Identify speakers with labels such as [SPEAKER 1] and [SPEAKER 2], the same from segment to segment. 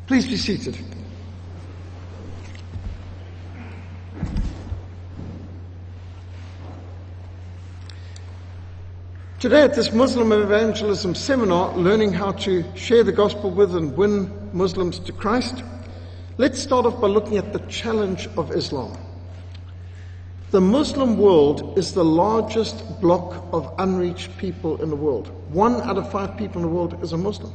[SPEAKER 1] Please be seated. Today at this Muslim evangelism seminar, learning how to share the gospel with and win Muslims to Christ, let's start off by looking at the challenge of Islam. The Muslim world is the largest block of unreached people in the world. 1 out of 5 people in the world is a Muslim.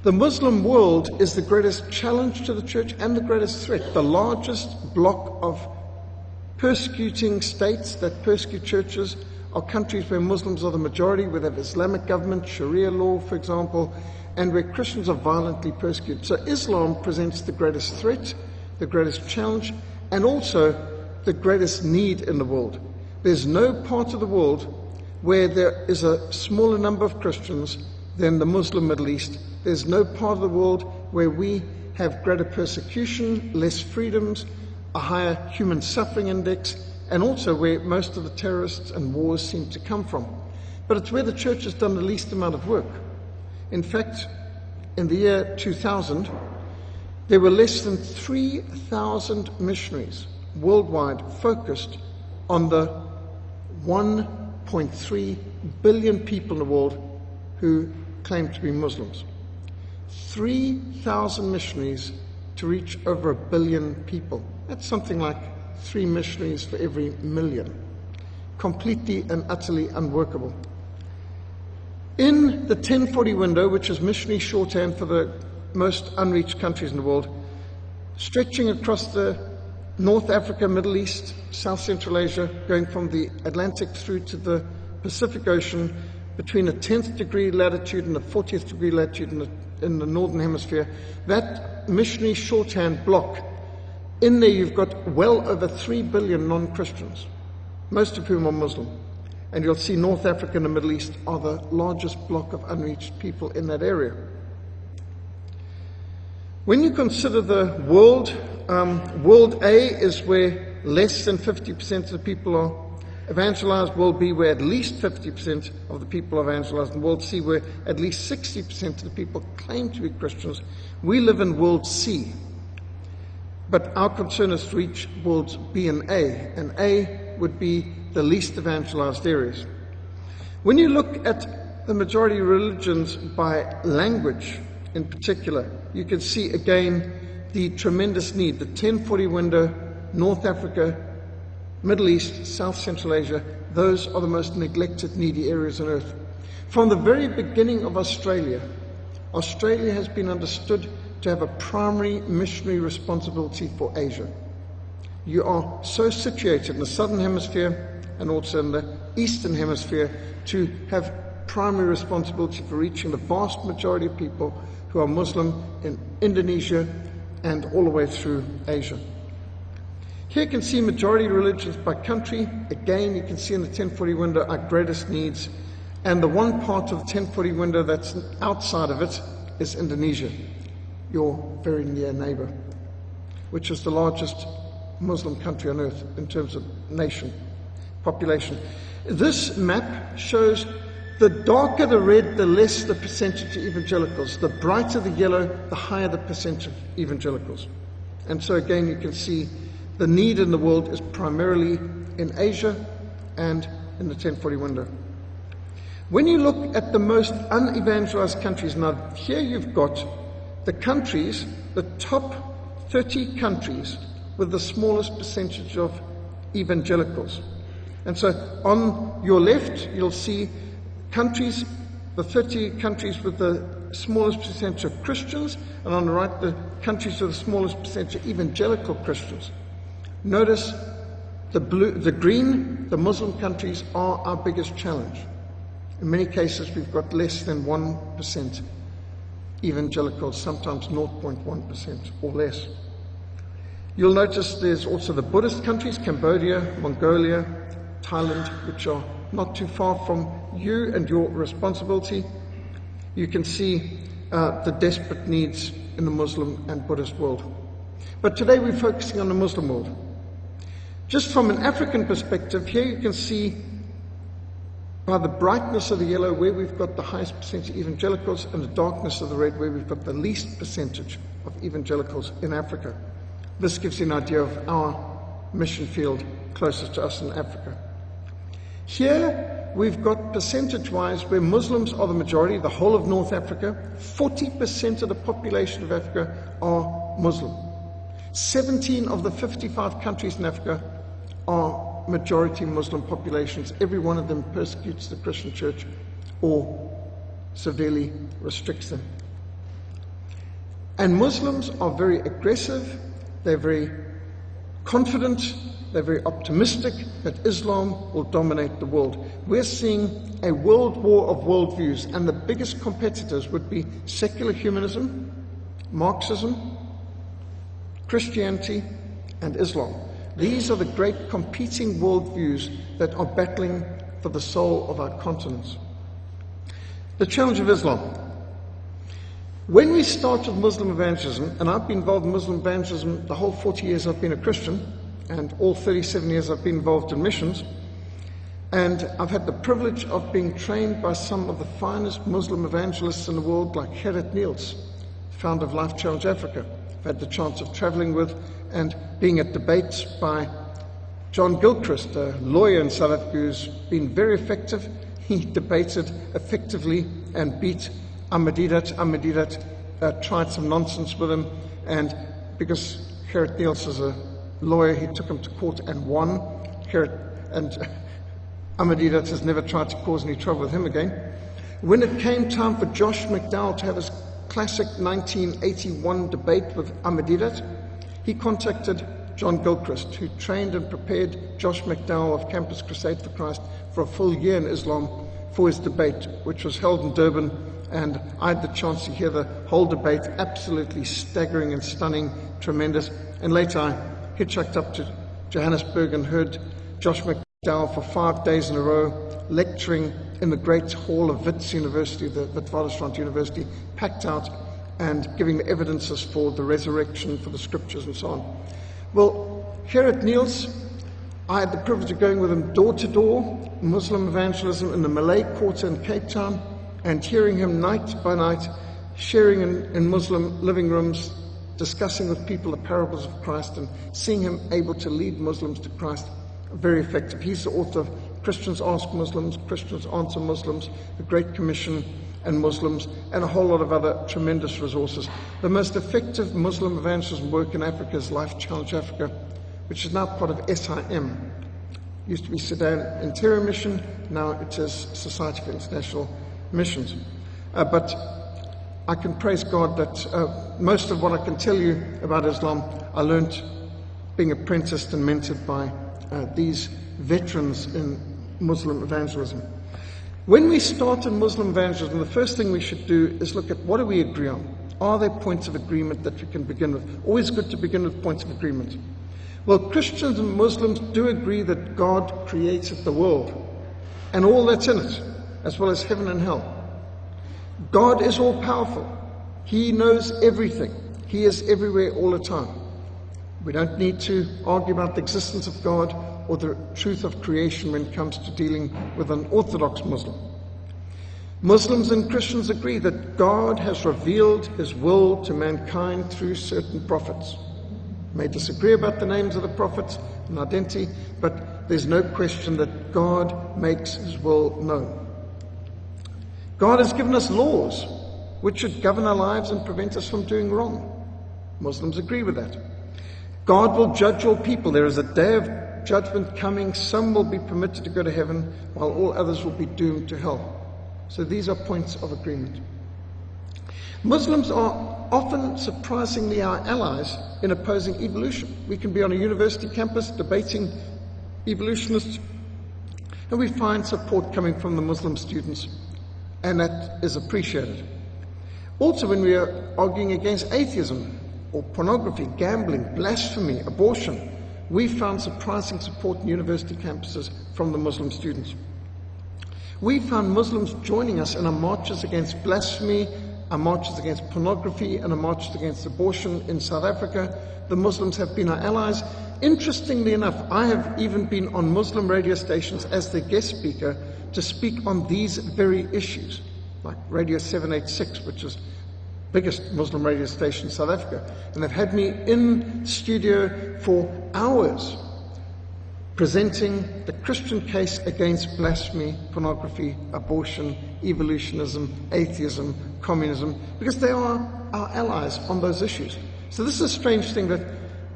[SPEAKER 1] The Muslim world is the greatest challenge to the church and the greatest threat. The largest block of persecuting states that persecute churches are countries where Muslims are the majority, where they have Islamic government, Sharia law, for example, and where Christians are violently persecuted. So Islam presents the greatest threat, the greatest challenge, and also the greatest need in the world. There's no part of the world where there is a smaller number of Christians than the Muslim Middle East. There's no part of the world where we have greater persecution, less freedoms, a higher human suffering index, and also where most of the terrorists and wars seem to come from. But it's where the church has done the least amount of work. In fact, in the year 2000, there were less than 3,000 missionaries worldwide focused on the 1.3 billion people in the world who claim to be Muslims. 3,000 missionaries to reach over 1 billion people. That's something like 3 missionaries for every million. Completely and utterly unworkable. In the 1040 window, which is missionary shorthand for the most unreached countries in the world, stretching across the North Africa, Middle East, South Central Asia, going from the Atlantic through to the Pacific Ocean, between the 10th degree latitude and the 40th degree latitude in the Northern Hemisphere, that missionary shorthand block, in there you've got well over 3 billion non-Christians, most of whom are Muslim. And you'll see North Africa and the Middle East are the largest block of unreached people in that area. When you consider the world, World A is where less than 50% of the people are evangelized, World B where at least 50% of the people are evangelized, and World C where at least 60% of the people claim to be Christians. We live in World C. But our concern is to reach worlds B and A would be the least evangelized areas. When you look at the majority religions by language in particular, you can see again the tremendous need. The 1040 window, North Africa, Middle East, South Central Asia, those are the most neglected, needy areas on earth. From the very beginning of Australia has been understood to have a primary missionary responsibility for Asia. You are so situated in the Southern Hemisphere and also in the Eastern Hemisphere to have primary responsibility for reaching the vast majority of people who are Muslim in Indonesia and all the way through Asia. Here you can see majority religions by country. Again, you can see in the 1040 window our greatest needs, and the one part of the 1040 window that's outside of it is Indonesia, your very near neighbor, which is the largest Muslim country on earth in terms of population. This map shows the darker the red, the less the percentage of evangelicals. The brighter the yellow, the higher the percentage of evangelicals. And so again, you can see the need in the world is primarily in Asia and in the 1040 window. When you look at the most unevangelized countries, now here you've got the countries, the top 30 countries with the smallest percentage of evangelicals. And so on your left, you'll see countries, the 30 countries with the smallest percentage of Christians, and on the right, the countries with the smallest percentage of evangelical Christians. Notice the green, the Muslim countries are our biggest challenge. In many cases, we've got less than 1% evangelicals, sometimes 0.1% or less. You'll notice there's also the Buddhist countries, Cambodia, Mongolia, Thailand, which are not too far from you and your responsibility. You can see the desperate needs in the Muslim and Buddhist world. But today we're focusing on the Muslim world. Just from an African perspective, here you can see by the brightness of the yellow where we've got the highest percentage of evangelicals, and the darkness of the red where we've got the least percentage of evangelicals in Africa. This gives you an idea of our mission field closest to us in Africa. Here we've got percentage-wise where Muslims are the majority, the whole of North Africa. 40% of the population of Africa are Muslim. 17 of the 55 countries in Africa are majority Muslim populations. Every one of them persecutes the Christian church or severely restricts them. And Muslims are very aggressive, they're very confident, they're very optimistic that Islam will dominate the world. We're seeing a world war of worldviews, and the biggest competitors would be secular humanism, Marxism, Christianity, and Islam. These are the great competing worldviews that are battling for the soul of our continents. The challenge of Islam. When we started Muslim evangelism, and I've been involved in Muslim evangelism the whole 40 years I've been a Christian, and all 37 years I've been involved in missions, and I've had the privilege of being trained by some of the finest Muslim evangelists in the world, like Gerrit Niels, founder of Life Challenge Africa. I've had the chance of traveling with and being at debates by John Gilchrist, a lawyer in South Africa who's been very effective. He debated effectively and beat Ahmadiyat. Ahmadiyat tried some nonsense with him, and because Gerrit Niels is a lawyer, he took him to court and won. Ahmadiyat has never tried to cause any trouble with him again. When it came time for Josh McDowell to have his classic 1981 debate with Ahmadiyat, he contacted John Gilchrist, who trained and prepared Josh McDowell of Campus Crusade for Christ for a full year in Islam for his debate, which was held in Durban, and I had the chance to hear the whole debate, absolutely staggering and stunning, tremendous. And later I hitchhiked up to Johannesburg and heard Josh McDowell for 5 days in a row lecturing in the great hall of Wits University, the Witwatersrand University, packed out, and giving the evidences for the resurrection, for the scriptures and so on. Well, Gerrit Niels, I had the privilege of going with him door to door, Muslim evangelism in the Malay Quarter in Cape Town, and hearing him night by night, sharing in Muslim living rooms, discussing with people the parables of Christ, and seeing him able to lead Muslims to Christ. Very effective. He's the author of Christians Ask Muslims, Christians Answer Muslims, The Great Commission and Muslims, and a whole lot of other tremendous resources. The most effective Muslim evangelism work in Africa is Life Challenge Africa, which is now part of SIM. It used to be Sudan Interior Mission, now it is Society for International Missions. But I can praise God that most of what I can tell you about Islam, I learned being apprenticed and mentored by these veterans in Muslim evangelism. When we start in Muslim evangelism, the first thing we should do is look at what do we agree on. Are there points of agreement that we can begin with? Always good to begin with points of agreement. Well, Christians and Muslims do agree that God created the world and all that's in it, as well as heaven and hell. God is all-powerful. He knows everything. He is everywhere all the time. We don't need to argue about the existence of God or the truth of creation when it comes to dealing with an Orthodox Muslim. Muslims and Christians agree that God has revealed His will to mankind through certain prophets. We may disagree about the names of the prophets and identity, but there's no question that God makes His will known. God has given us laws which should govern our lives and prevent us from doing wrong. Muslims agree with that. God will judge all people. There is a day of judgment coming. Some will be permitted to go to heaven, while all others will be doomed to hell. So these are points of agreement. Muslims are often surprisingly our allies in opposing evolution. We can be on a university campus debating evolutionists, and we find support coming from the Muslim students, and that is appreciated. Also, when we are arguing against atheism or pornography, gambling, blasphemy, abortion, we found surprising support in university campuses from the Muslim students. We found Muslims joining us in our marches against blasphemy, our marches against pornography, and our marches against abortion in South Africa. The Muslims have been our allies. Interestingly enough, I have even been on Muslim radio stations as their guest speaker to speak on these very issues, like Radio 786, which is biggest Muslim radio station in South Africa. And they've had me in studio for hours presenting the Christian case against blasphemy, pornography, abortion, evolutionism, atheism, communism, because they are our allies on those issues. So this is a strange thing, that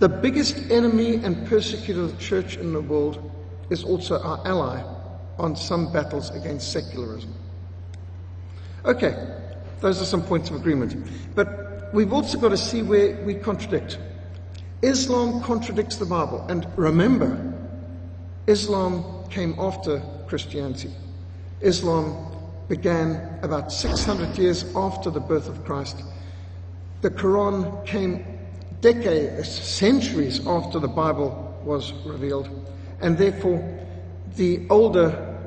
[SPEAKER 1] the biggest enemy and persecutor of the church in the world is also our ally on some battles against secularism. Okay, those are some points of agreement. But we've also got to see where we contradict. Islam contradicts the Bible. And remember, Islam came after Christianity. Islam began about 600 years after the birth of Christ. The Quran came decades, centuries after the Bible was revealed. And therefore, the older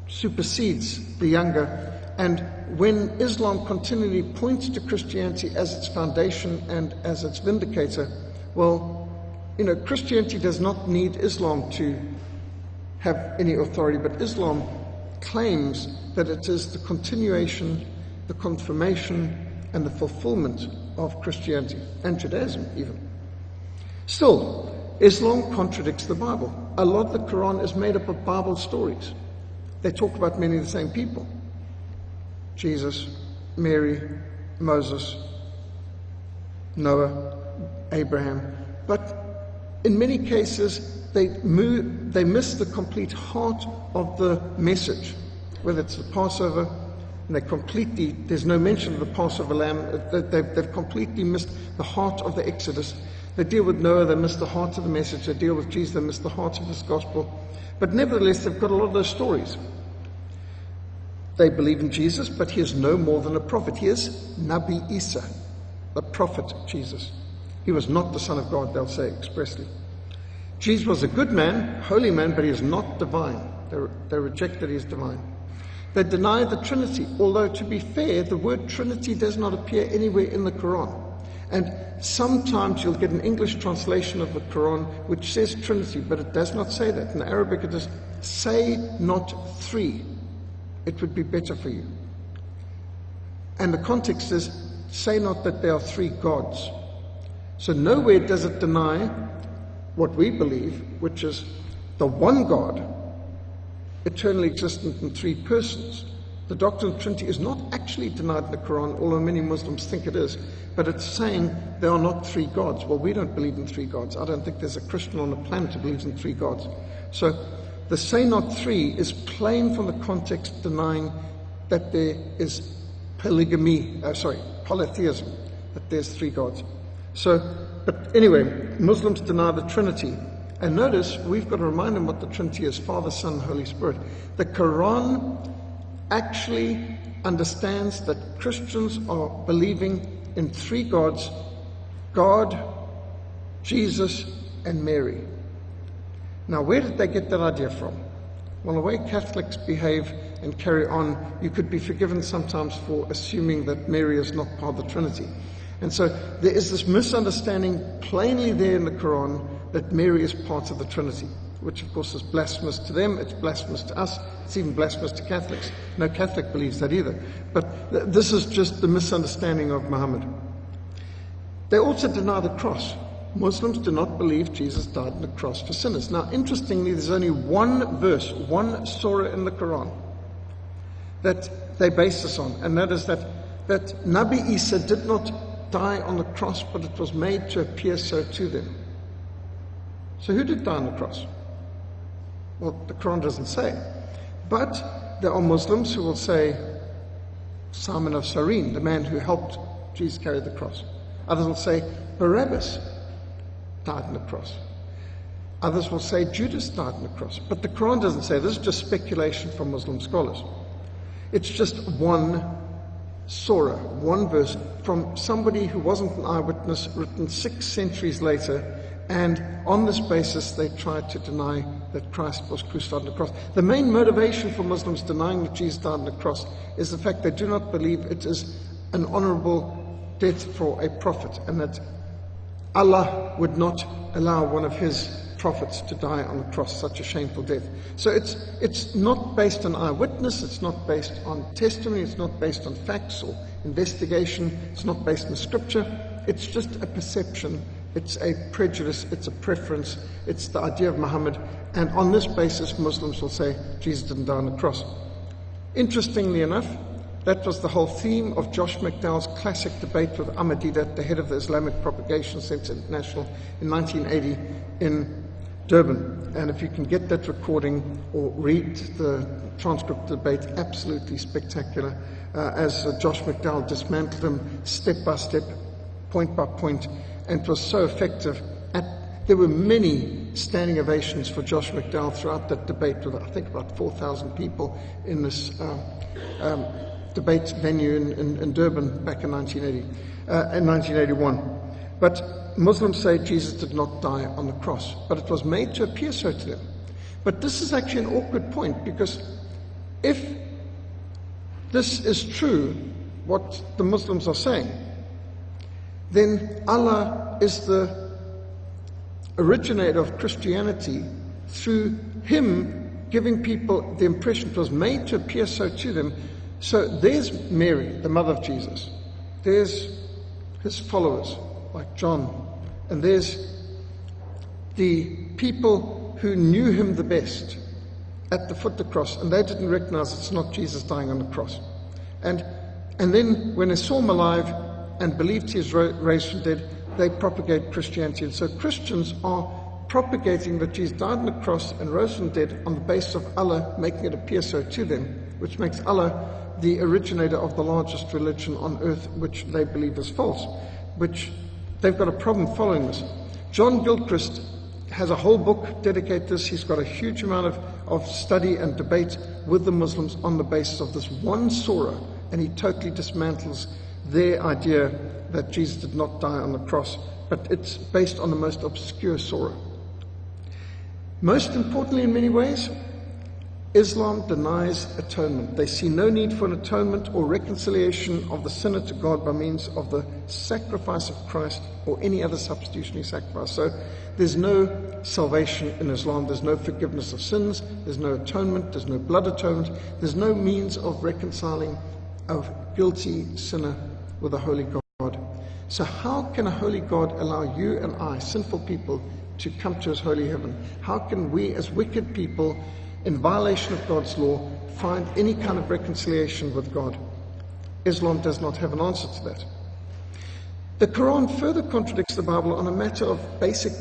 [SPEAKER 1] supersedes the younger. And when Islam continually points to Christianity as its foundation and as its vindicator, well, Christianity does not need Islam to have any authority, but Islam claims that it is the continuation, the confirmation, and the fulfillment of Christianity, and Judaism even. Still, Islam contradicts the Bible. A lot of the Quran is made up of Bible stories. They talk about many of the same people. Jesus, Mary, Moses, Noah, Abraham. But in many cases, they miss the complete heart of the message, whether it's the Passover, and there's no mention of the Passover lamb. They've completely missed the heart of the Exodus. They deal with Noah, they miss the heart of the message. They deal with Jesus, they miss the heart of his gospel. But nevertheless, they've got a lot of those stories. They believe in Jesus, but he is no more than a prophet. He is Nabi Isa, the prophet Jesus. He was not the Son of God, they'll say expressly. Jesus was a good man, holy man, but he is not divine. They reject that he is divine. They deny the Trinity, although to be fair, the word Trinity does not appear anywhere in the Quran. And sometimes you'll get an English translation of the Quran which says Trinity, but it does not say that. In Arabic it is, say not three. It would be better for you. And the context is, say not that there are three gods. So nowhere does it deny what we believe, which is the one God, eternally existent in three persons. The doctrine of Trinity is not actually denied in the Quran, although many Muslims think it is, but it's saying there are not three gods. Well, we don't believe in three gods. I don't think there's a Christian on the planet who believes in three gods. So the say not three is plain from the context, denying that there is polytheism, that there's three gods. But anyway, Muslims deny the Trinity. And notice, we've got to remind them what the Trinity is: Father, Son, Holy Spirit. The Quran actually understands that Christians are believing in three gods: God, Jesus, and Mary. Now, where did they get that idea from? Well, the way Catholics behave and carry on, you could be forgiven sometimes for assuming that Mary is not part of the Trinity. And so there is this misunderstanding plainly there in the Quran that Mary is part of the Trinity, which of course is blasphemous to them, it's blasphemous to us, it's even blasphemous to Catholics. No Catholic believes that either. But this is just the misunderstanding of Muhammad. They also deny the cross. Muslims do not believe Jesus died on the cross for sinners. Now, interestingly, there's only one verse, one surah in the Quran that they base this on, and that is that Nabi Isa did not die on the cross, but it was made to appear so to them. So who did die on the cross? Well, the Quran doesn't say. But there are Muslims who will say Simon of Cyrene, the man who helped Jesus carry the cross. Others will say Barabbas died on the cross. Others will say Judas died on the cross. But the Quran doesn't say. This is just speculation from Muslim scholars. It's just one surah, one verse from somebody who wasn't an eyewitness, written 6 centuries later, and on this basis they tried to deny that Christ was crucified on the cross. The main motivation for Muslims denying that Jesus died on the cross is the fact they do not believe it is an honorable death for a prophet, and that Allah would not allow one of his prophets to die on the cross, such a shameful death. So it's not based on eyewitness, it's not based on testimony, it's not based on facts or investigation, it's not based on scripture, it's just a perception, it's a prejudice, it's a preference, it's the idea of Muhammad, and on this basis Muslims will say Jesus didn't die on the cross. Interestingly enough, that was the whole theme of Josh McDowell's classic debate with Ahmadiyya, the head of the Islamic Propagation Center International, in 1980 in Durban. And if you can get that recording or read the transcript of the debate, absolutely spectacular, as Josh McDowell dismantled him step by step, point by point, and it was so effective. There were many standing ovations for Josh McDowell throughout that debate, with I think about 4,000 people in this debate venue in Durban back in 1981. But Muslims say Jesus did not die on the cross, but it was made to appear so to them. But this is actually an awkward point, because if this is true, what the Muslims are saying, then Allah is the originator of Christianity through Him giving people the impression it was made to appear so to them. So there's Mary, the mother of Jesus. There's his followers, like John. And there's the people who knew him the best at the foot of the cross, and they didn't recognize it's not Jesus dying on the cross. And then when they saw him alive and believed he was raised from the dead, they propagate Christianity. And so Christians are propagating that Jesus died on the cross and rose from the dead on the basis of Allah making it appear so to them, which makes Allah the originator of the largest religion on earth, which they believe is false, which they've got a problem following this. John Gilchrist has a whole book dedicated to this. He's got a huge amount of study and debate with the Muslims on the basis of this one surah, and he totally dismantles their idea that Jesus did not die on the cross, but it's based on the most obscure surah. Most importantly, in many ways, Islam denies atonement. They see no need for an atonement or reconciliation of the sinner to God by means of the sacrifice of Christ or any other substitutionary sacrifice. So there's no salvation in Islam. There's no forgiveness of sins. There's no atonement. There's no blood atonement. There's no means of reconciling a guilty sinner with a holy God. So how can a holy God allow you and I, sinful people, to come to his holy heaven? How can we, as wicked people, in violation of God's law, find any kind of reconciliation with God? Islam does not have an answer to that. The Quran further contradicts the Bible on a matter of basic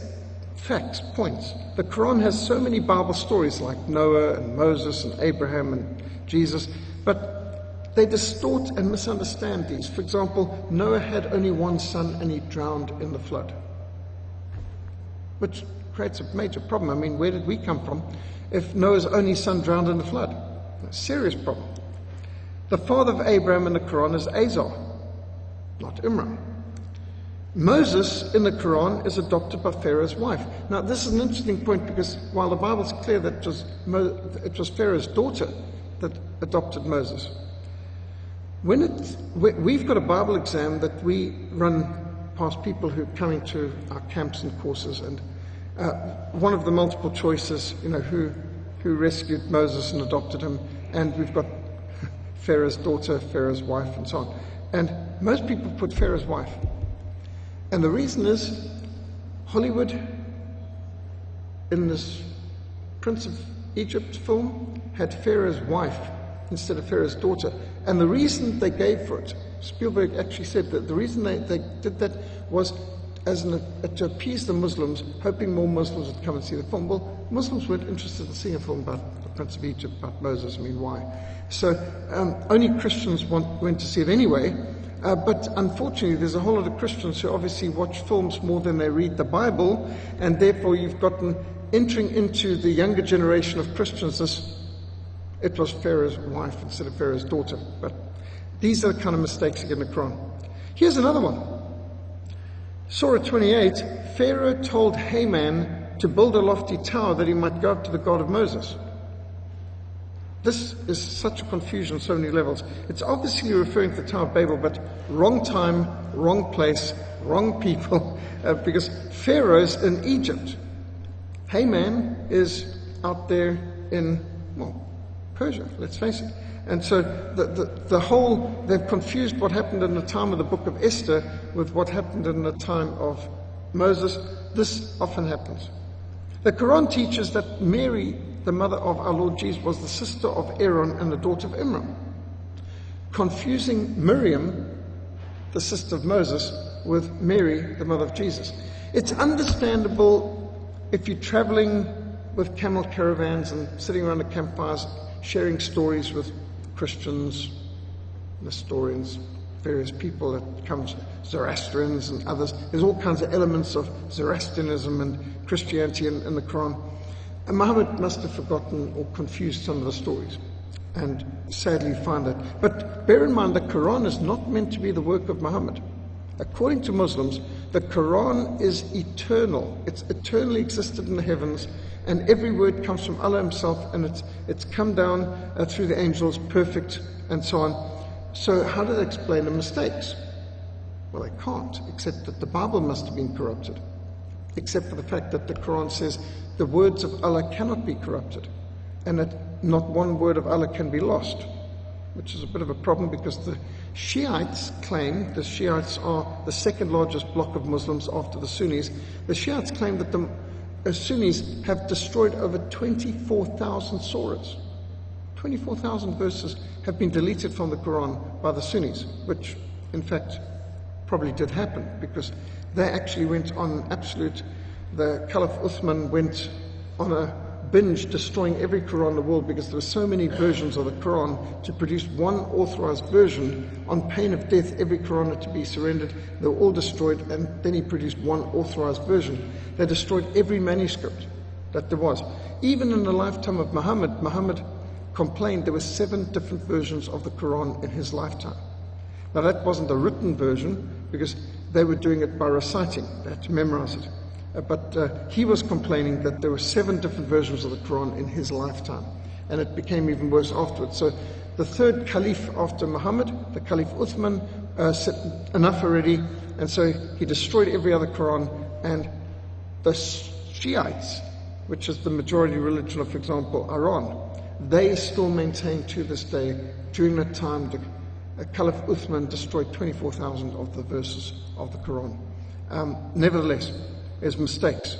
[SPEAKER 1] facts, points. The Quran has so many Bible stories like Noah and Moses and Abraham and Jesus, but they distort and misunderstand these. For example, Noah had only one son and he drowned in the flood, which creates a major problem. I mean, where did we come from if Noah's only son drowned in the flood? A serious problem. The father of Abraham in the Quran is Azar, not Imran. Moses in the Quran is adopted by Pharaoh's wife. Now, this is an interesting point, because while the Bible's clear that it was Pharaoh's daughter that adopted Moses, we've got a Bible exam that we run past people who are coming to our camps and courses, and one of the multiple choices, who rescued Moses and adopted him, and we've got Pharaoh's daughter, Pharaoh's wife, and so on. And most people put Pharaoh's wife. And the reason is Hollywood, in this Prince of Egypt film, had Pharaoh's wife instead of Pharaoh's daughter. And the reason they gave for it, Spielberg actually said that the reason they did that was to appease the Muslims, hoping more Muslims would come and see the film. Well, Muslims weren't interested in seeing a film about the Prince of Egypt, about Moses. I mean, why? So only Christians went to see it anyway. But unfortunately, there's a whole lot of Christians who obviously watch films more than they read the Bible, and therefore you've gotten, entering into the younger generation of Christians, it was Pharaoh's wife instead of Pharaoh's daughter. But these are the kind of mistakes you get in the Quran. Here's another one. Surah 28, Pharaoh told Haman to build a lofty tower that he might go up to the God of Moses. This is such a confusion on so many levels. It's obviously referring to the Tower of Babel, but wrong time, wrong place, wrong people, because Pharaoh's in Egypt. Haman is out there in, well, Persia, let's face it. And so they've confused what happened in the time of the book of Esther with what happened in the time of Moses. This often happens. The Quran teaches that Mary, the mother of our Lord Jesus, was the sister of Aaron and the daughter of Imran, confusing Miriam, the sister of Moses, with Mary, the mother of Jesus. It's understandable if you're traveling with camel caravans and sitting around the campfires sharing stories with Christians, Nestorians, various people that comes, Zoroastrians and others. There's all kinds of elements of Zoroastrianism and Christianity in the Quran. And Muhammad must have forgotten or confused some of the stories. And sadly find that. But bear in mind, the Quran is not meant to be the work of Muhammad. According to Muslims, the Quran is eternal. It's eternally existed in the heavens, and every word comes from Allah Himself, and it's come down through the angels, perfect, and so on. So how do they explain the mistakes? Well, they can't, except that the Bible must have been corrupted, except for the fact that the Quran says the words of Allah cannot be corrupted, and that not one word of Allah can be lost, which is a bit of a problem because the Shiites claim, the Shiites are the second largest bloc of Muslims after the Sunnis, the Shiites claim that the Sunnis have destroyed over 24,000 surahs. 24,000 verses have been deleted from the Quran by the Sunnis, which in fact probably did happen because they actually went on absolute, the Caliph Uthman went on a binge destroying every Quran in the world because there were so many versions of the Quran to produce one authorized version on pain of death. Every Quran had to be surrendered. They were all destroyed, and then he produced one authorized version. They destroyed every manuscript that there was. Even in the lifetime of Muhammad complained there were 7 different versions of the Quran in his lifetime. Now that wasn't a written version because they were doing it by reciting. They had to memorize it. But he was complaining that there were 7 different versions of the Quran in his lifetime, and it became even worse afterwards. So the third caliph after Muhammad, the Caliph Uthman, said enough already, and so he destroyed every other Quran. And the Shiites, which is the majority religion of, for example, Iran, they still maintain to this day, during that time, the Caliph Uthman destroyed 24,000 of the verses of the Quran. Nevertheless, there's mistakes.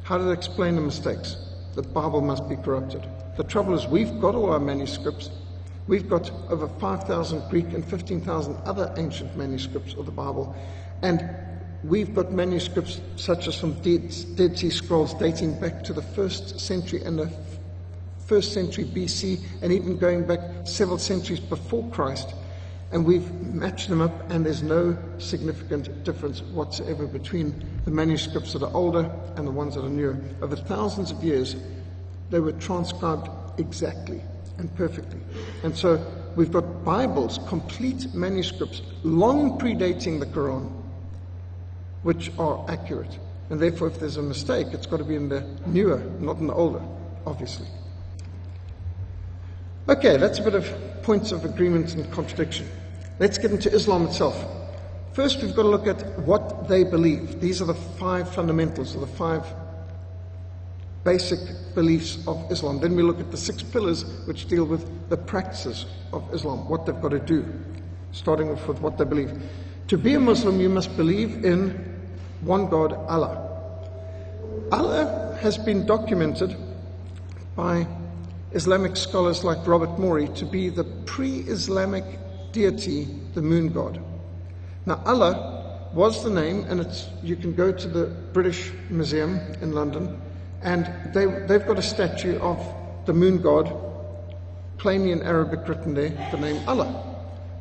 [SPEAKER 1] How do they explain the mistakes? The Bible must be corrupted. The trouble is we've got all our manuscripts. We've got over 5,000 Greek and 15,000 other ancient manuscripts of the Bible. And we've got manuscripts such as from Dead Sea Scrolls dating back to the 1st century and the 1st century BC, and even going back several centuries before Christ. And we've matched them up, and there's no significant difference whatsoever between the manuscripts that are older and the ones that are newer. Over thousands of years, they were transcribed exactly and perfectly. And so we've got Bibles, complete manuscripts, long predating the Quran, which are accurate. And therefore, if there's a mistake, it's got to be in the newer, not in the older, obviously. Okay, that's a bit of points of agreement and contradiction. Let's get into Islam itself. First, we've got to look at what they believe. These are the 5 fundamentals, or the 5 basic beliefs of Islam. Then we look at the 6 pillars which deal with the practices of Islam, what they've got to do, starting off with what they believe. To be a Muslim, you must believe in one God, Allah. Allah has been documented by Islamic scholars like Robert Morey to be the pre-Islamic deity, the moon god. Now Allah was the name, and you can go to the British Museum in London, and they've got a statue of the moon god, plainly in Arabic written there, the name Allah.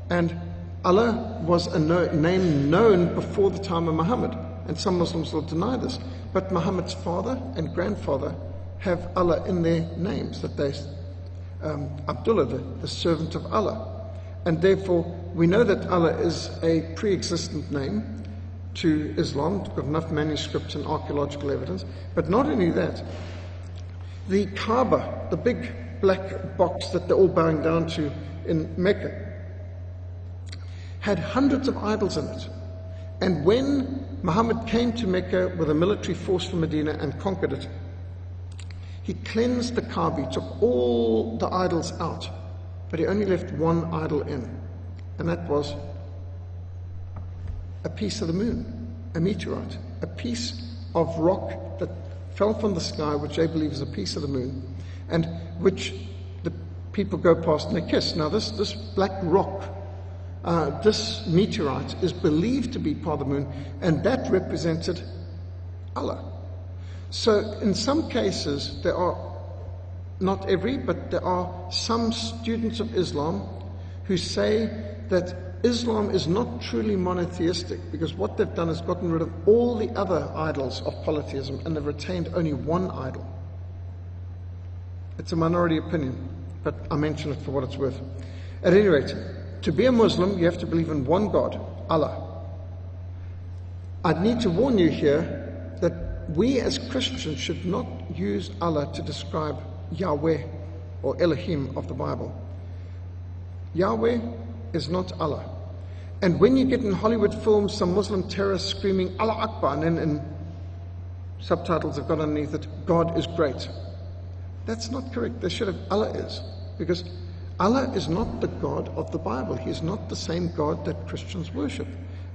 [SPEAKER 1] And Allah was a name known before the time of Muhammad, and some Muslims will deny this, but Muhammad's father and grandfather have Allah in their names, that they Abdullah, the servant of Allah. And therefore, we know that Allah is a pre-existent name to Islam. We've got enough manuscripts and archaeological evidence. But not only that, the Kaaba, the big black box that they're all bowing down to in Mecca, had hundreds of idols in it. And when Muhammad came to Mecca with a military force from Medina and conquered it, He cleansed the Kaaba, he took all the idols out, but he only left one idol in, and that was a piece of the moon, a meteorite, a piece of rock that fell from the sky, which they believe is a piece of the moon, and which the people go past and they kiss. Now this black rock, this meteorite is believed to be part of the moon, and that represented Allah. So in some cases, there are, not every, but there are some students of Islam who say that Islam is not truly monotheistic, because what they've done is gotten rid of all the other idols of polytheism and they've retained only one idol. It's a minority opinion, but I mention it for what it's worth. At any rate, to be a Muslim, you have to believe in one God, Allah. I'd need to warn you here that we as Christians should not use Allah to describe Yahweh or Elohim of the Bible. Yahweh is not Allah. And when you get in Hollywood films some Muslim terrorists screaming Allah Akbar, and then in subtitles have got underneath it, God is great. That's not correct. They should have Allah is, because Allah is not the God of the Bible. He is not the same God that Christians worship.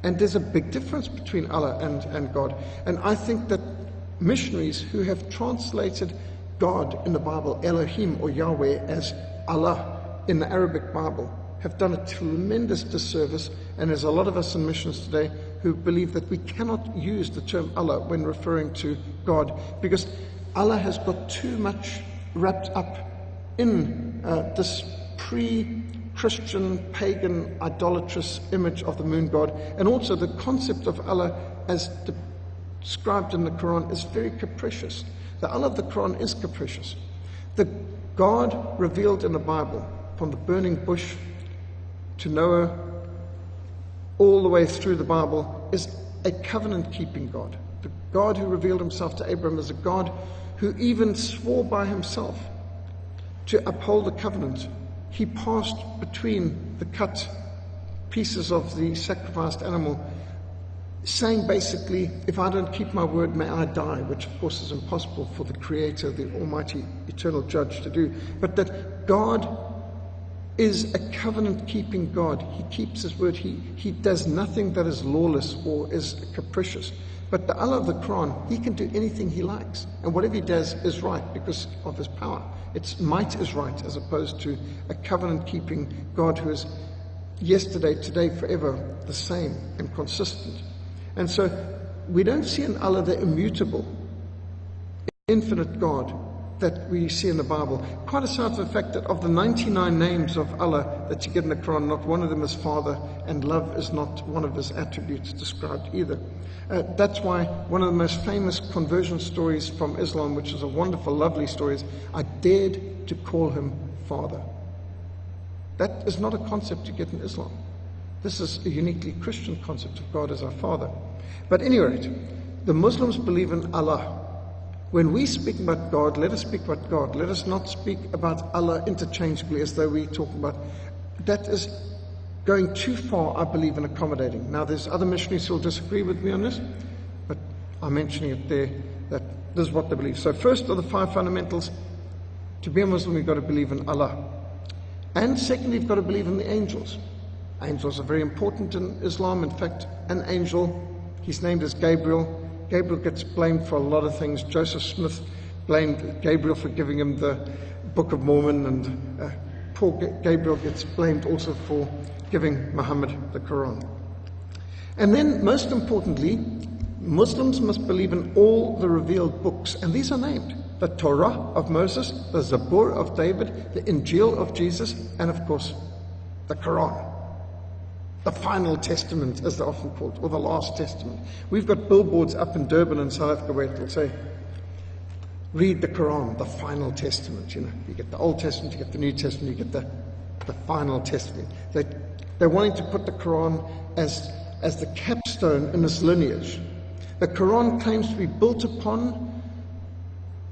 [SPEAKER 1] And there's a big difference between Allah and God. And I think that missionaries who have translated God in the Bible, Elohim or Yahweh, as Allah in the Arabic Bible, have done a tremendous disservice. And there's a lot of us in missions today who believe that we cannot use the term Allah when referring to God, because Allah has got too much wrapped up in this pre-Christian, pagan, idolatrous image of the moon god. And also the concept of Allah as described in the Quran is very capricious. The Allah of the Quran is capricious. The God revealed in the Bible, from the burning bush to Noah, all the way through the Bible, is a covenant-keeping God. The God who revealed himself to Abraham is a God who even swore by himself to uphold the covenant. He passed between the cut pieces of the sacrificed animal, saying basically, if I don't keep my word, may I die, which of course is impossible for the Creator, the Almighty, Eternal Judge, to do. But that God is a covenant-keeping God. He keeps his word. He does nothing that is lawless or is capricious. But the Allah of the Quran, he can do anything he likes. And whatever he does is right because of his power. Its might is right, as opposed to a covenant-keeping God who is yesterday, today, forever the same and consistent. And so we don't see in Allah the immutable, infinite God that we see in the Bible. Quite aside from the fact that of the 99 names of Allah that you get in the Quran, not one of them is Father, and love is not one of his attributes described either. That's why one of the most famous conversion stories from Islam, which is a wonderful, lovely story, is I dared to call him Father. That is not a concept you get in Islam. This is a uniquely Christian concept of God as our Father. But at any rate, the Muslims believe in Allah. When we speak about God, let us speak about God. Let us not speak about Allah interchangeably as though we talk about. That is going too far, I believe, in accommodating. Now, there's other missionaries who will disagree with me on this, but I'm mentioning it there, that this is what they believe. So first of the 5 fundamentals, to be a Muslim, you've got to believe in Allah. And secondly, you've got to believe in the angels. Angels are very important in Islam. In fact, an angel, he's named as Gabriel. Gabriel gets blamed for a lot of things. Joseph Smith blamed Gabriel for giving him the Book of Mormon, and poor Gabriel gets blamed also for giving Muhammad the Quran. And then, most importantly, Muslims must believe in all the revealed books, and these are named: the Torah of Moses, the Zabur of David, the Injil of Jesus, and of course, the Quran. The final testament, as they're often called, or the last testament. We've got billboards up in Durban and South Africa where it will say, read the Quran, the final testament. You know, you get the Old Testament, you get the New Testament, you get the final testament. They're wanting to put the Quran as the capstone in this lineage. The Quran claims to be built upon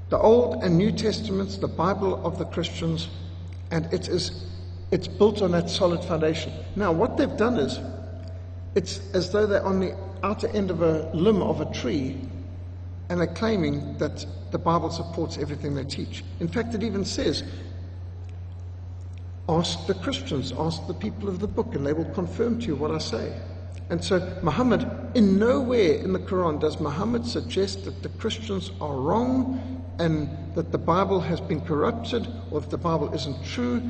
[SPEAKER 1] the Old and New Testaments, the Bible of the Christians, and it's built on that solid foundation. Now, what they've done is, it's as though they're on the outer end of a limb of a tree, and they're claiming that the Bible supports everything they teach. In fact, it even says, ask the Christians, ask the people of the book, and they will confirm to you what I say. And so Muhammad, in nowhere in the Quran does Muhammad suggest that the Christians are wrong and that the Bible has been corrupted or that the Bible isn't true.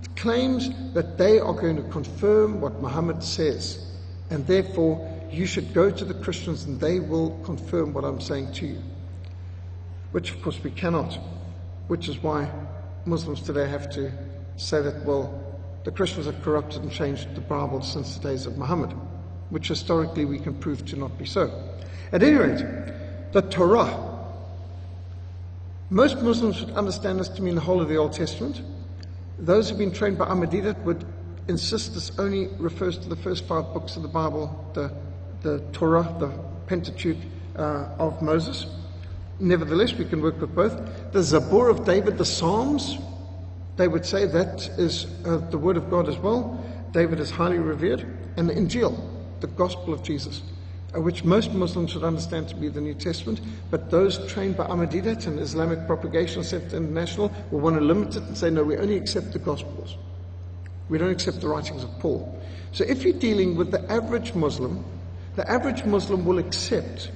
[SPEAKER 1] It claims that they are going to confirm what Muhammad says. And therefore, you should go to the Christians and they will confirm what I'm saying to you. Which, of course, we cannot. Which is why Muslims today have to say that, well, the Christians have corrupted and changed the Bible since the days of Muhammad, which historically we can prove to not be so. At any rate, the Torah. Most Muslims would understand this to mean the whole of the Old Testament. Those who've been trained by Ahmadiyyat would insist this only refers to the first 5 books of the Bible, the Torah, the Pentateuch of Moses. Nevertheless, we can work with both. The Zabur of David, the Psalms, they would say that is the Word of God as well. David is highly revered. And the Injil, the Gospel of Jesus, which most Muslims would understand to be the New Testament, but those trained by Ahmadiyyat and Islamic Propagation Center International will want to limit it and say, no, we only accept the Gospels. We don't accept the writings of Paul. So if you're dealing with the average Muslim will accept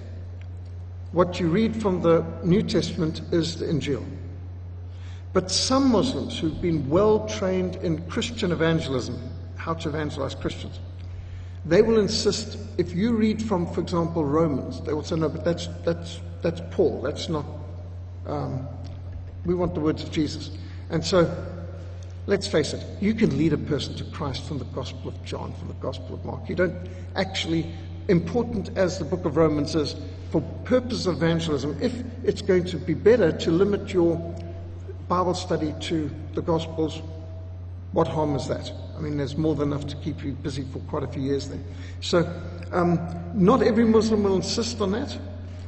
[SPEAKER 1] what you read from the New Testament is the Injil. But some Muslims who've been well trained in Christian evangelism, how to evangelize Christians, they will insist, if you read from, for example, Romans, they will say, no, but that's Paul, that's not, we want the words of Jesus. And so, let's face it, you can lead a person to Christ from the Gospel of John, from the Gospel of Mark. You don't actually, important as the book of Romans is, for purposes of evangelism, if it's going to be better to limit your Bible study to the Gospels, what harm is that? I mean, there's more than enough to keep you busy for quite a few years there. So, not every Muslim will insist on that,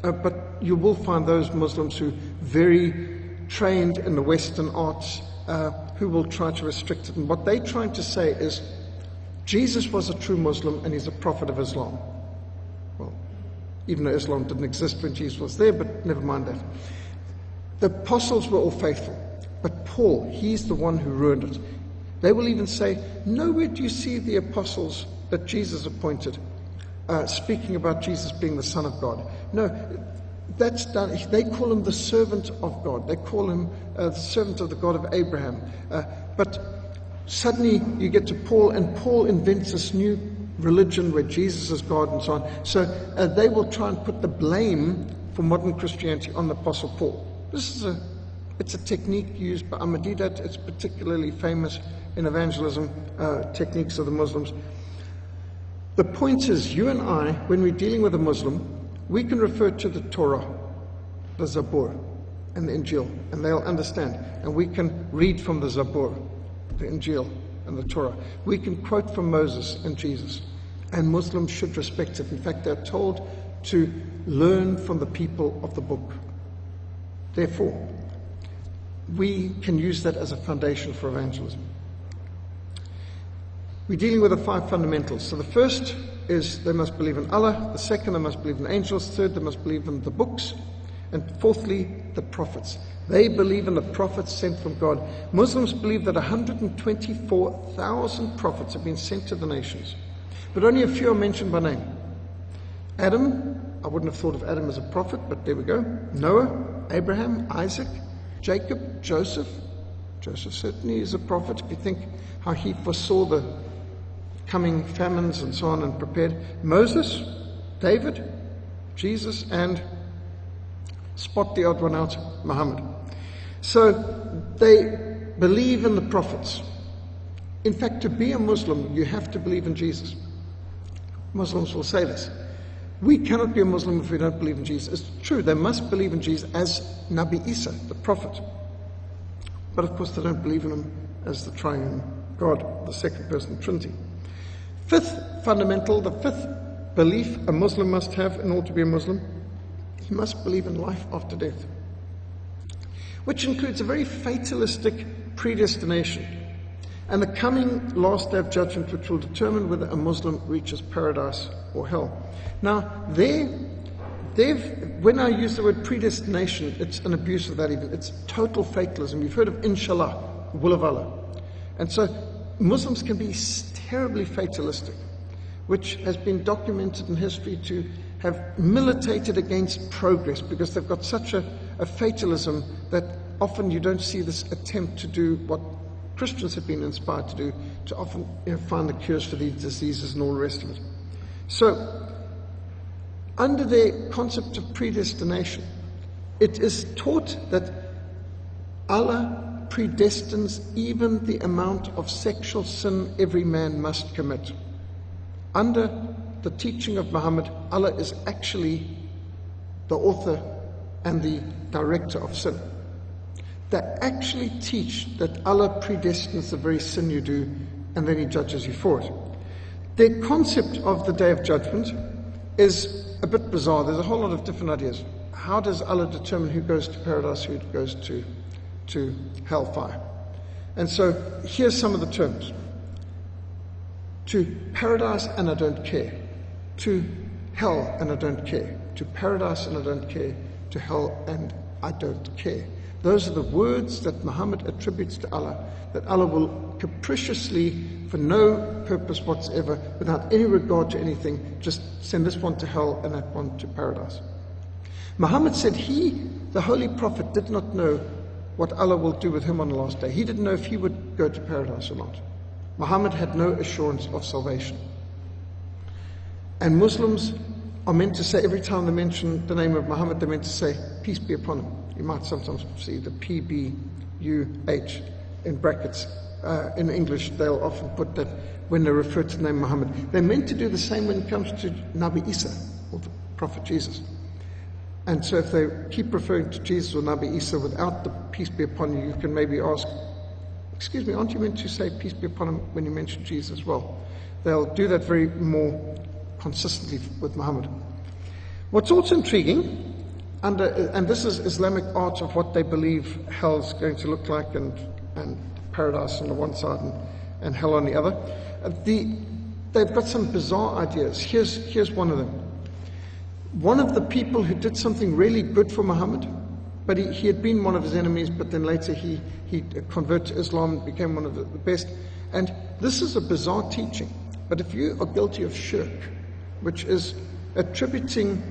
[SPEAKER 1] but you will find those Muslims who are very trained in the Western arts who will try to restrict it. And what they're trying to say is, Jesus was a true Muslim and he's a prophet of Islam. Well, even though Islam didn't exist when Jesus was there, but never mind that. The apostles were all faithful, but Paul, he's the one who ruined it. They will even say, nowhere do you see the apostles that Jesus appointed speaking about Jesus being the Son of God. No, that's done. They call him the servant of God. They call him the servant of the God of Abraham. But suddenly you get to Paul, and Paul invents this new religion where Jesus is God and so on. So they will try and put the blame for modern Christianity on the Apostle Paul. It's a technique used by Ahmadiyyat. It's particularly famous in evangelism techniques of the Muslims. The point is, you and I, when we're dealing with a Muslim, we can refer to the Torah, the Zabur, and the Injil, and they'll understand. And we can read from the Zabur, the Injil, and the Torah. We can quote from Moses and Jesus, and Muslims should respect it. In fact, they're told to learn from the people of the book. Therefore, we can use that as a foundation for evangelism. We're dealing with the 5 fundamentals. So the first is they must believe in Allah. The second, they must believe in angels. Third, they must believe in the books. And fourthly, the prophets. They believe in the prophets sent from God. Muslims believe that 124,000 prophets have been sent to the nations, but only a few are mentioned by name. Adam, I wouldn't have thought of Adam as a prophet, but there we go. Noah, Abraham, Isaac, Jacob, Joseph. Joseph certainly is a prophet. If you think how he foresaw the coming famines and so on and prepared. Moses, David, Jesus, and spot the odd one out, Muhammad. So they believe in the prophets. In fact, to be a Muslim, you have to believe in Jesus. Muslims will say this. We cannot be a Muslim if we don't believe in Jesus. It's true, they must believe in Jesus as Nabi Isa, the prophet. But of course they don't believe in him as the triune God, the second person of the Trinity. Fifth fundamental, the fifth belief a Muslim must have in order to be a Muslim, he must believe in life after death, which includes a very fatalistic predestination and the coming last day of judgment, which will determine whether a Muslim reaches paradise or hell. Now, there when I use the word predestination, it's an abuse of that even. It's total fatalism. You've heard of inshallah, will of Allah. And so Muslims can be terribly fatalistic, which has been documented in history to have militated against progress because they've got such a fatalism that often you don't see this attempt to do what Christians have been inspired to do, to often find the cures for these diseases and all the rest of it. So, under the concept of predestination, it is taught that Allah predestines even the amount of sexual sin every man must commit. Under the teaching of Muhammad, Allah is actually the author and the director of sin. They actually teach that Allah predestines the very sin you do, and then He judges you for it. Their concept of the Day of Judgment is a bit bizarre. There's a whole lot of different ideas. How does Allah determine who goes to paradise, who goes to hellfire? And so here's some of the terms. To paradise and I don't care. To hell and I don't care. To paradise and I don't care. To hell and I don't care. Those are the words that Muhammad attributes to Allah, that Allah will capriciously, for no purpose whatsoever, without any regard to anything, just send this one to hell and that one to paradise. Muhammad said he, the Holy Prophet, did not know what Allah will do with him on the last day. He didn't know if he would go to paradise or not. Muhammad had no assurance of salvation. And Muslims are meant to say, every time they mention the name of Muhammad, they're meant to say, peace be upon him. You might sometimes see the PBUH in brackets. In English, they'll often put that when they refer to the name Muhammad. They're meant to do the same when it comes to Nabi Isa, or the Prophet Jesus. And so if they keep referring to Jesus or Nabi Isa without the peace be upon you, you can maybe ask, excuse me, aren't you meant to say peace be upon him when you mention Jesus? Well, they'll do that very more consistently with Muhammad. What's also intriguing, and this is Islamic art of what they believe hell's going to look like, and paradise on the one side and hell on the other. They've got some bizarre ideas. Here's one of them. One of the people who did something really good for Muhammad, but he had been one of his enemies, but then later he converted to Islam and became one of the best. And this is a bizarre teaching. But if you are guilty of shirk, which is attributing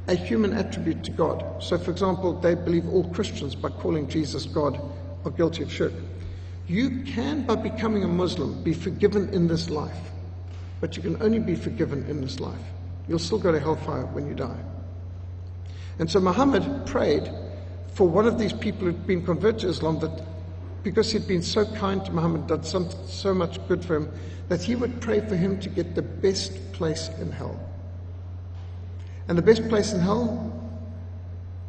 [SPEAKER 1] a human attribute to God. So, for example, they believe all Christians, by calling Jesus God, are guilty of shirk. You can, by becoming a Muslim, be forgiven in this life. But you can only be forgiven in this life. You'll still go to hellfire when you die. And so Muhammad prayed for one of these people who'd been converted to Islam, that because he'd been so kind to Muhammad, done so much good for him, that he would pray for him to get the best place in hell. And the best place in hell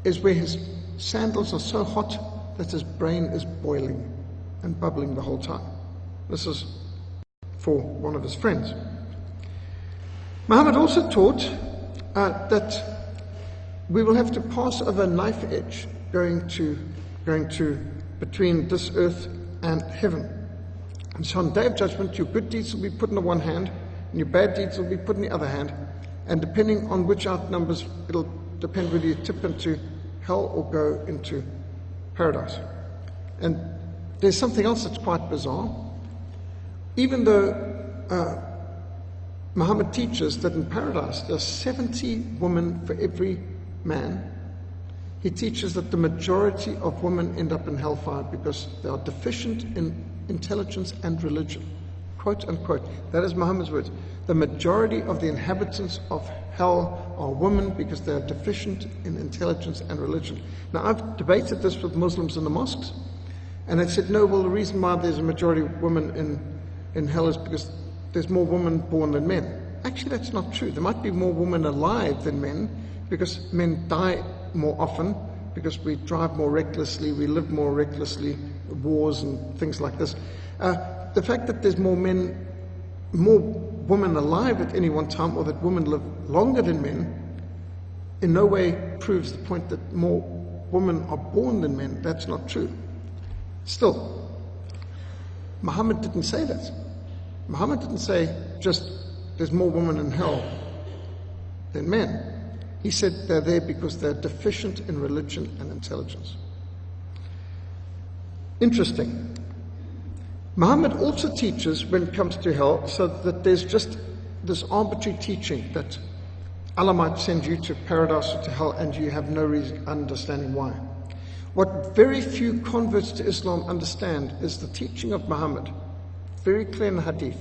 [SPEAKER 1] is where his sandals are so hot that his brain is boiling and bubbling the whole time. This is for one of his friends. Muhammad also taught that we will have to pass over a knife edge going to between this earth and heaven. And so on the Day of Judgment, your good deeds will be put in the one hand and your bad deeds will be put in the other hand. And depending on which outnumbers, it'll depend whether you tip into hell or go into paradise. And there's something else that's quite bizarre. Even though Muhammad teaches that in paradise there are 70 women for every man, he teaches that the majority of women end up in hellfire because they are deficient in intelligence and religion. Quote unquote. That is Muhammad's words. The majority of the inhabitants of hell are women because they are deficient in intelligence and religion. Now, I've debated this with Muslims in the mosques, and they said, no, well, the reason why there's a majority of women in hell is because there's more women born than men. Actually, that's not true. There might be more women alive than men because men die more often, because we drive more recklessly, we live more recklessly, wars and things like this. The fact that there's more women alive at any one time, or that women live longer than men, in no way proves the point that more women are born than men. That's not true. Still, Muhammad didn't say that. Muhammad didn't say just there's more women in hell than men. He said they're there because they're deficient in religion and intelligence. Interesting. Muhammad also teaches when it comes to hell, so that there's just this arbitrary teaching that Allah might send you to paradise or to hell and you have no reason understanding why. What very few converts to Islam understand is the teaching of Muhammad, very clear in the hadith,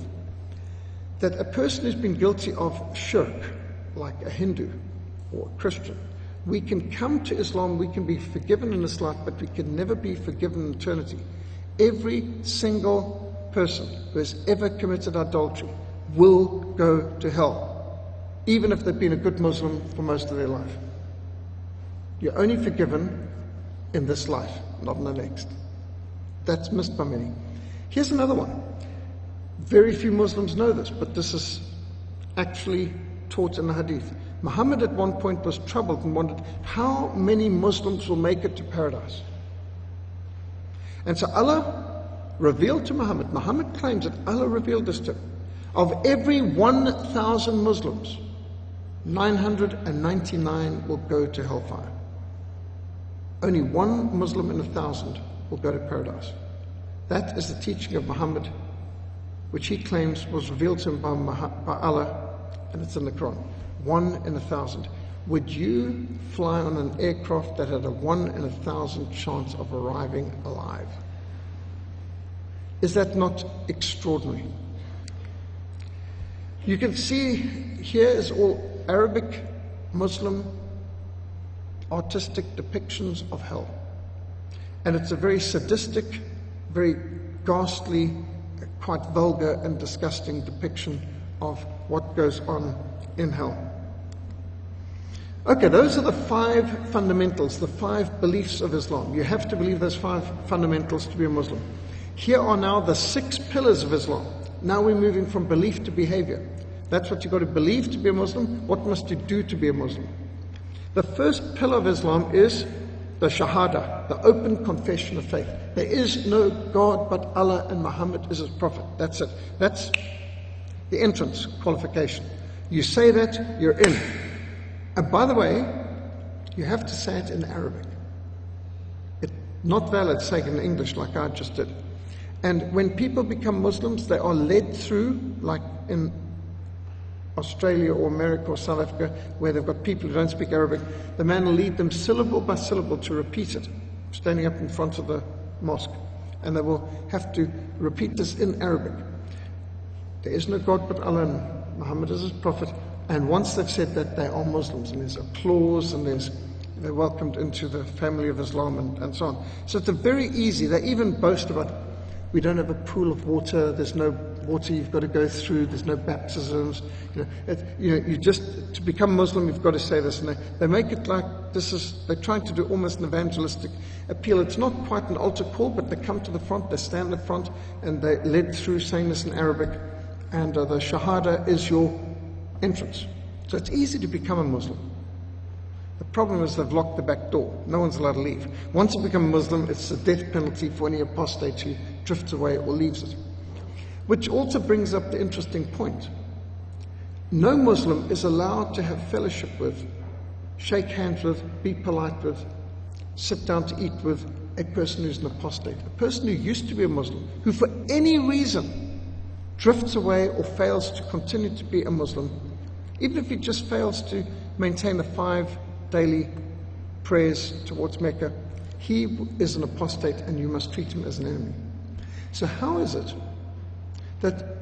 [SPEAKER 1] that a person who's been guilty of shirk, like a Hindu or a Christian, we can come to Islam, we can be forgiven in this life, but we can never be forgiven in eternity. Every single person who has ever committed adultery will go to hell, even if they've been a good Muslim for most of their life. You're only forgiven in this life, not in the next. That's missed by many. Here's another one. Very few Muslims know this, but this is actually taught in the hadith. Muhammad at one point was troubled and wondered how many Muslims will make it to paradise. And so Allah revealed to Muhammad, Muhammad claims that Allah revealed this to him, of every 1,000 Muslims, 999 will go to hellfire. Only one Muslim in 1,000 will go to paradise. That is the teaching of Muhammad, which he claims was revealed to him by Allah, and it's in the Quran. 1 in 1,000. Would you fly on an aircraft that had a 1 in 1,000 chance of arriving alive? Is that not extraordinary? You can see here is all Arabic, Muslim, artistic depictions of hell. And it's a very sadistic, very ghastly, quite vulgar and disgusting depiction of what goes on in hell. Okay, those are the 5 fundamentals, the 5 beliefs of Islam. You have to believe those 5 fundamentals to be a Muslim. Here are now the 6 pillars of Islam. Now we're moving from belief to behavior. That's what you've got to believe to be a Muslim. What must you do to be a Muslim? The first pillar of Islam is the Shahada, the open confession of faith. There is no God but Allah and Muhammad is his prophet. That's it. That's the entrance qualification. You say that, you're in. And by the way, you have to say it in Arabic. It's not valid saying it in English like I just did. And when people become Muslims, they are led through, like in Australia or America or South Africa, where they've got people who don't speak Arabic. The man will lead them syllable by syllable to repeat it, standing up in front of the mosque. And they will have to repeat this in Arabic. There is no God but Allah and Muhammad is his prophet. And once they've said that, they are Muslims. And there's applause and they're welcomed into the family of Islam and so on. So it's a very easy, they even boast about, we don't have a pool of water, there's no water you've got to go through, there's no baptisms. You just, to become Muslim, you've got to say this. And they make it like they're trying to do almost an evangelistic appeal. It's not quite an altar call, but they come to the front, they stand in the front, and they're led through saying this in Arabic. And the Shahada is your entrance. So it's easy to become a Muslim. The problem is they've locked the back door. No one's allowed to leave. Once you become a Muslim, it's a death penalty for any apostate who drifts away or leaves it. Which also brings up the interesting point. No Muslim is allowed to have fellowship with, shake hands with, be polite with, sit down to eat with a person who's an apostate. A person who used to be a Muslim, who for any reason drifts away or fails to continue to be a Muslim, even if he just fails to maintain the 5 daily prayers towards Mecca, he is an apostate and you must treat him as an enemy. So how is it that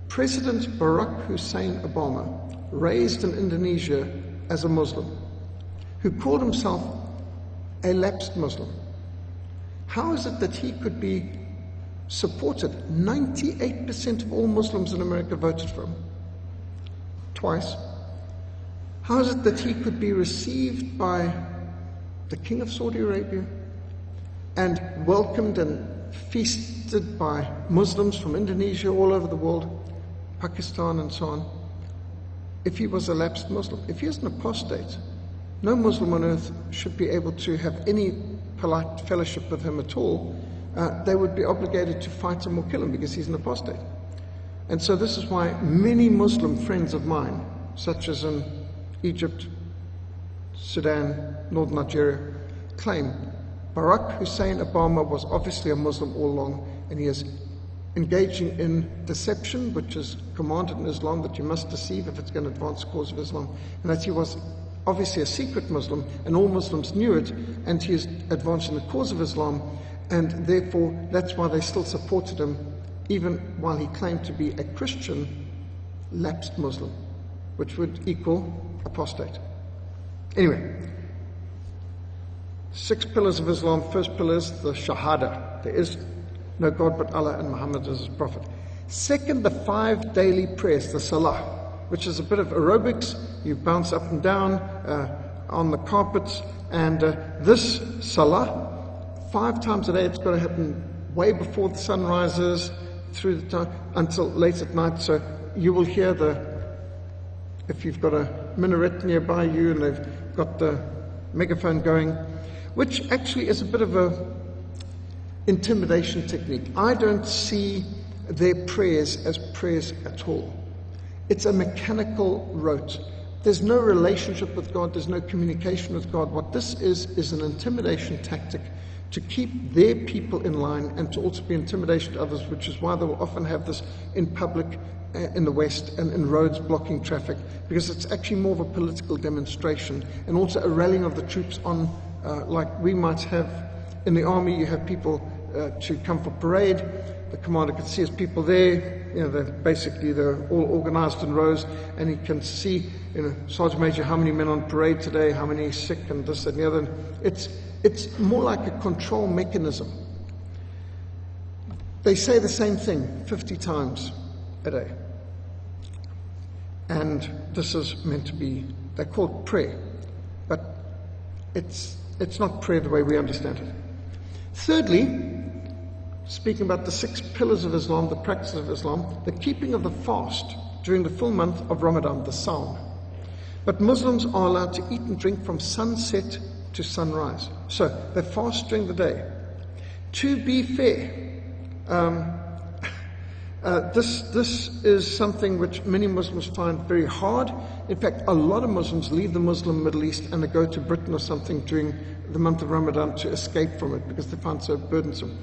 [SPEAKER 1] President Barack Hussein Obama, raised in Indonesia as a Muslim, who called himself a lapsed Muslim, how is it that he could be supported? 98% of all Muslims in America voted for him. Twice. How is it that he could be received by the King of Saudi Arabia and welcomed and feasted by Muslims from Indonesia, all over the world, Pakistan and so on, if he was a lapsed Muslim? If he is an apostate, no Muslim on earth should be able to have any polite fellowship with him at all. They would be obligated to fight him or kill him because he's an apostate. And so this is why many Muslim friends of mine, such as in Egypt, Sudan, northern Nigeria, claim Barack Hussein Obama was obviously a Muslim all along, and he is engaging in deception, which is commanded in Islam, that you must deceive if it's going to advance the cause of Islam, and that he was obviously a secret Muslim, and all Muslims knew it, and he is advancing the cause of Islam, and therefore that's why they still supported him, even while he claimed to be a Christian lapsed Muslim, which would equal apostate. Anyway, 6 pillars of Islam. First pillar is the Shahada. There is no God but Allah, and Muhammad is his prophet. Second, the 5 daily prayers, the Salah, which is a bit of aerobics. You bounce up and down on the carpets, and this Salah, 5 times a day, it's got to happen way before the sun rises, through the time until late at night. So you will hear if you've got a minaret nearby you and they've got the megaphone going, which actually is a bit of a intimidation technique. I don't see their prayers as prayers at all. It's a mechanical rote. There's no relationship with God, there's no communication with God. What this is an intimidation tactic to keep their people in line, and to also be intimidation to others, which is why they will often have this in public in the West and in roads blocking traffic, because it's actually more of a political demonstration, and also a rallying of the troops on, like we might have in the army. You have people to come for parade. The commander can see his people there. You know, they're all organized in rows, and he can see, Sergeant Major, how many men on parade today, how many sick, and this, that, and the other. It's more like a control mechanism. They say the same thing 50 times a day. And this is meant to be, they're called prayer, but it's not prayer the way we understand it. Thirdly, speaking about the 6 pillars of Islam, the practice of Islam, the keeping of the fast during the full month of Ramadan, the Sawm. But Muslims are allowed to eat and drink from sunset to sunrise. So they fast during the day. To be fair, this is something which many Muslims find very hard. In fact, a lot of Muslims leave the Muslim Middle East and they go to Britain or something during the month of Ramadan to escape from it, because they find it so burdensome.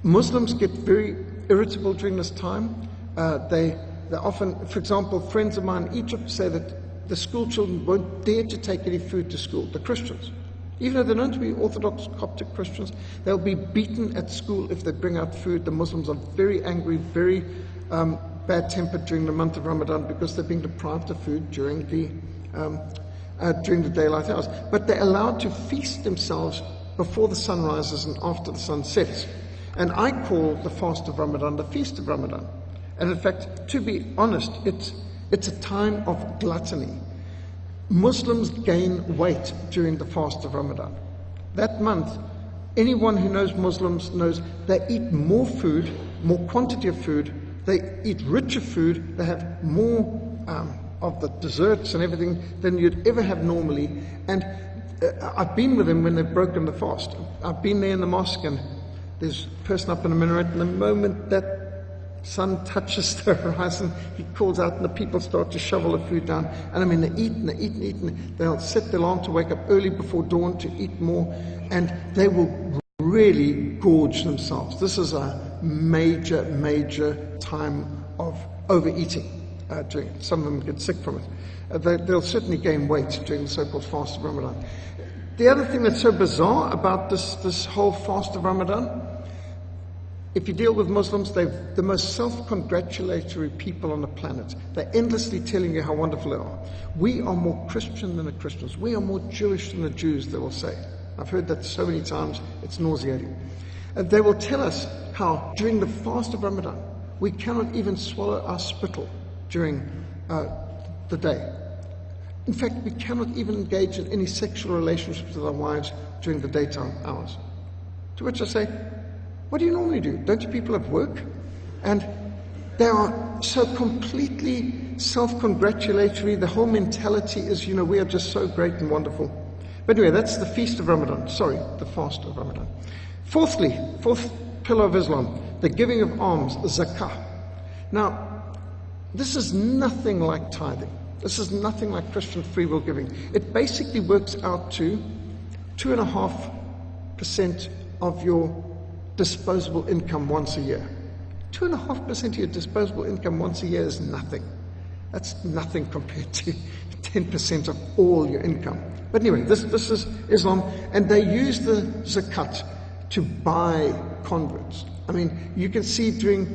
[SPEAKER 1] Muslims get very irritable during this time. They often, for example, friends of mine in Egypt say that the school children won't dare to take any food to school, the Christians. Even though they're known to be Orthodox Coptic Christians, they'll be beaten at school if they bring out food. The Muslims are very angry, very bad-tempered during the month of Ramadan, because they're being deprived of food during the daylight hours. But they're allowed to feast themselves before the sun rises and after the sun sets. And I call the fast of Ramadan the feast of Ramadan. And in fact, to be honest, it's a time of gluttony. Muslims gain weight during the fast of Ramadan. That month, anyone who knows Muslims knows they eat more food, more quantity of food, they eat richer food, they have more of the desserts and everything than you'd ever have normally. And I've been with them when they've broken the fast. I've been there in the mosque, and there's a person up in a minaret, and the moment that sun touches the horizon, he calls out, and the people start to shovel the food down. And I mean, they eat and they eat and eat, and they'll set their alarm to wake up early before dawn to eat more, and they will really gorge themselves. This is a major, major time of overeating. Some of them get sick from it. They'll certainly gain weight during the so-called fast of Ramadan. The other thing that's so bizarre about this whole fast of Ramadan, if you deal with Muslims, they're the most self-congratulatory people on the planet. They're endlessly telling you how wonderful they are. We are more Christian than the Christians. We are more Jewish than the Jews, they will say. I've heard that so many times, it's nauseating. And they will tell us how during the fast of Ramadan, we cannot even swallow our spittle during the day. In fact, we cannot even engage in any sexual relationships with our wives during the daytime hours. To which I say, what do you normally do? Don't you people have work? And they are so completely self-congratulatory. The whole mentality is, we are just so great and wonderful. But anyway, that's the feast of Ramadan. Sorry, the fast of Ramadan. Fourthly, fourth pillar of Islam, the giving of alms, zakah. Now, this is nothing like tithing. This is nothing like Christian free will giving. It basically works out to 2.5% of your disposable income once a year. 2.5% of your disposable income once a year is nothing. That's nothing compared to 10% of all your income. But anyway, this is Islam, and they use the zakat to buy converts. I mean, you can see during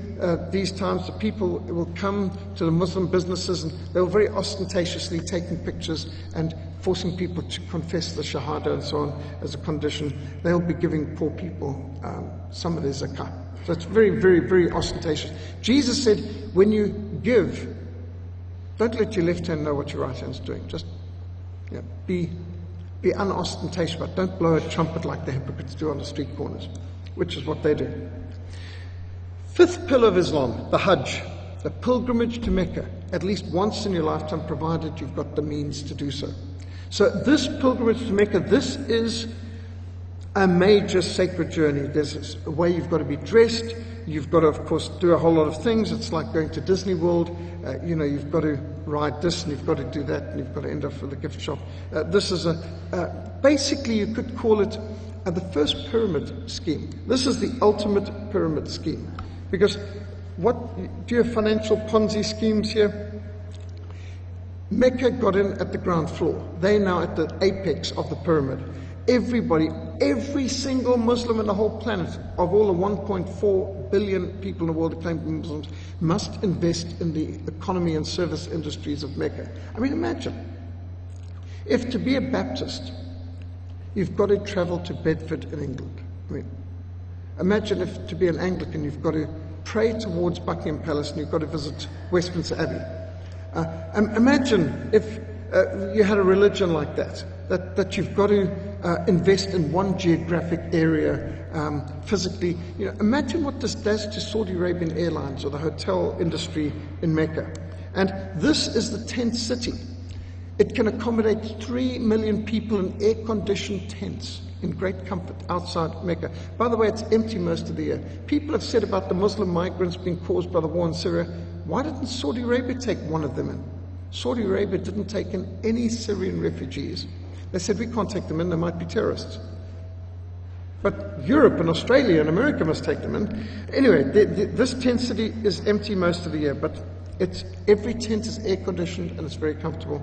[SPEAKER 1] these times, the people will come to the Muslim businesses and they'll very ostentatiously taking pictures and forcing people to confess the Shahada and so on as a condition. They'll be giving poor people some of their zakah. So it's very, very, very ostentatious. Jesus said, when you give, don't let your left hand know what your right hand's doing. Just be unostentatious, but don't blow a trumpet like the hypocrites do on the street corners, which is what they do. Fifth pillar of Islam, the Hajj, the pilgrimage to Mecca, at least once in your lifetime, provided you've got the means to do so. So this pilgrimage to Mecca, this is a major sacred journey. There's a way you've got to be dressed. You've got to, of course, do a whole lot of things. It's like going to Disney World. You've got to ride this and you've got to do that and you've got to end up with a gift shop. This is basically you could call it the first pyramid scheme. This is the ultimate pyramid scheme. Because do you have financial Ponzi schemes here? Mecca got in at the ground floor. They're now at the apex of the pyramid. Everybody, every single Muslim in the whole planet, of all the 1.4 billion people in the world who claim to be Muslims, must invest in the economy and service industries of Mecca. I mean, imagine, if to be a Baptist, you've got to travel to Bedford in England. I mean, imagine if to be an Anglican, you've got to pray towards Buckingham Palace and you've got to visit Westminster Abbey. Imagine if you had a religion like that you've got to invest in one geographic area physically. Imagine what this does to Saudi Arabian Airlines or the hotel industry in Mecca. And this is the tent city. It can accommodate 3 million people in air-conditioned tents in great comfort outside Mecca. By the way, it's empty most of the year. People have said about the Muslim migrants being caused by the war in Syria, why didn't Saudi Arabia take one of them in? Saudi Arabia didn't take in any Syrian refugees. They said, we can't take them in, they might be terrorists. But Europe and Australia and America must take them in. Anyway, this tent city is empty most of the year, but every tent is air-conditioned and it's very comfortable.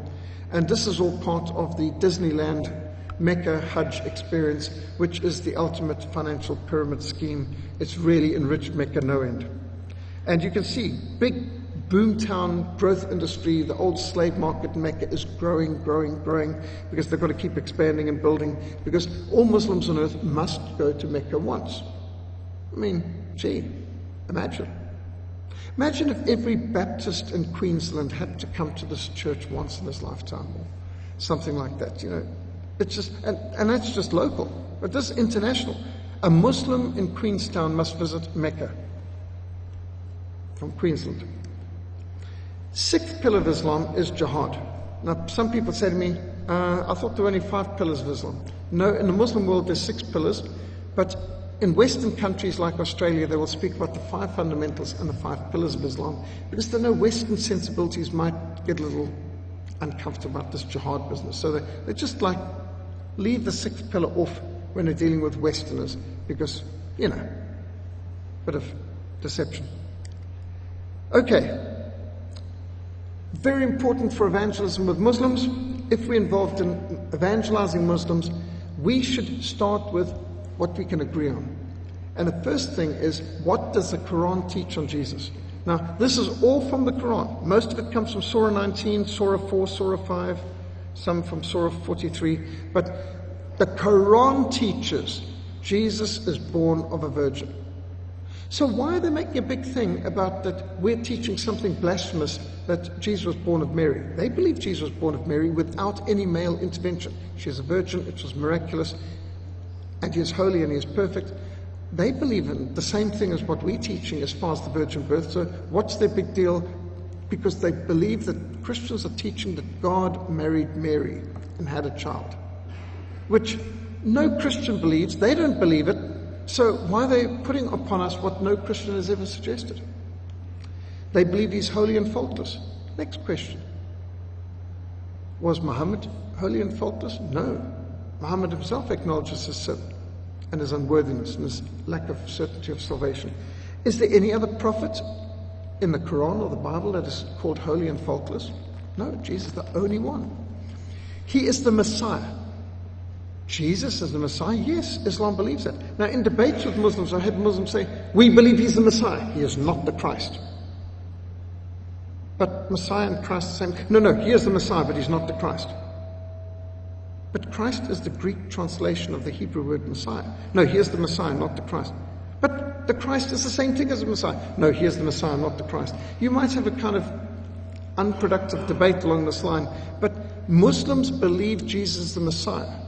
[SPEAKER 1] And this is all part of the Disneyland Mecca Hajj experience, which is the ultimate financial pyramid scheme. It's really enriched Mecca no end. And you can see, big boomtown growth industry, the old slave market in Mecca is growing, because they've got to keep expanding and building, because all Muslims on earth must go to Mecca once. I mean, gee, imagine. Imagine if every Baptist in Queensland had to come to this church once in his lifetime, or something like that, It's just, and that's just local, but this is international. A Muslim in Queenstown must visit Mecca from Queensland. Sixth pillar of Islam is jihad. Now, some people say to me, I thought there were only 5 pillars of Islam. No, in the Muslim world there's 6 pillars, but in Western countries like Australia, they will speak about the 5 fundamentals and the 5 pillars of Islam, because they know Western sensibilities might get a little uncomfortable about this jihad business. So they just leave the 6th pillar off when they're dealing with Westerners, because, bit of deception. Okay. Very important for evangelism with Muslims. If we're involved in evangelizing Muslims, we should start with what we can agree on. And the first thing is, what does the Quran teach on Jesus? Now, this is all from the Quran. Most of it comes from Surah 19, Surah 4, Surah 5, some from Surah 43. But the Quran teaches Jesus is born of a virgin. So why are they making a big thing about that we're teaching something blasphemous, that Jesus was born of Mary? They believe Jesus was born of Mary without any male intervention. She is a virgin, it was miraculous, and he is holy and he is perfect. They believe in the same thing as what we're teaching as far as the virgin birth. So what's their big deal? Because they believe that Christians are teaching that God married Mary and had a child, which no Christian believes. They don't believe it. So why are they putting upon us what no Christian has ever suggested? They believe he's holy and faultless. Next question. Was Muhammad holy and faultless? No. Muhammad himself acknowledges his sin and his unworthiness and his lack of certainty of salvation. Is there any other prophet in the Quran or the Bible that is called holy and faultless? No, Jesus is the only one. He is the Messiah. Jesus is the Messiah? Yes, Islam believes that. Now, in debates with Muslims, I had Muslims say, we believe he's the Messiah. He is not the Christ. But Messiah and Christ are the same. No, he is the Messiah, but he's not the Christ. But Christ is the Greek translation of the Hebrew word Messiah. No, he is the Messiah, not the Christ. But the Christ is the same thing as the Messiah. No, he is the Messiah, not the Christ. You might have a kind of unproductive debate along this line, but Muslims believe Jesus is the Messiah,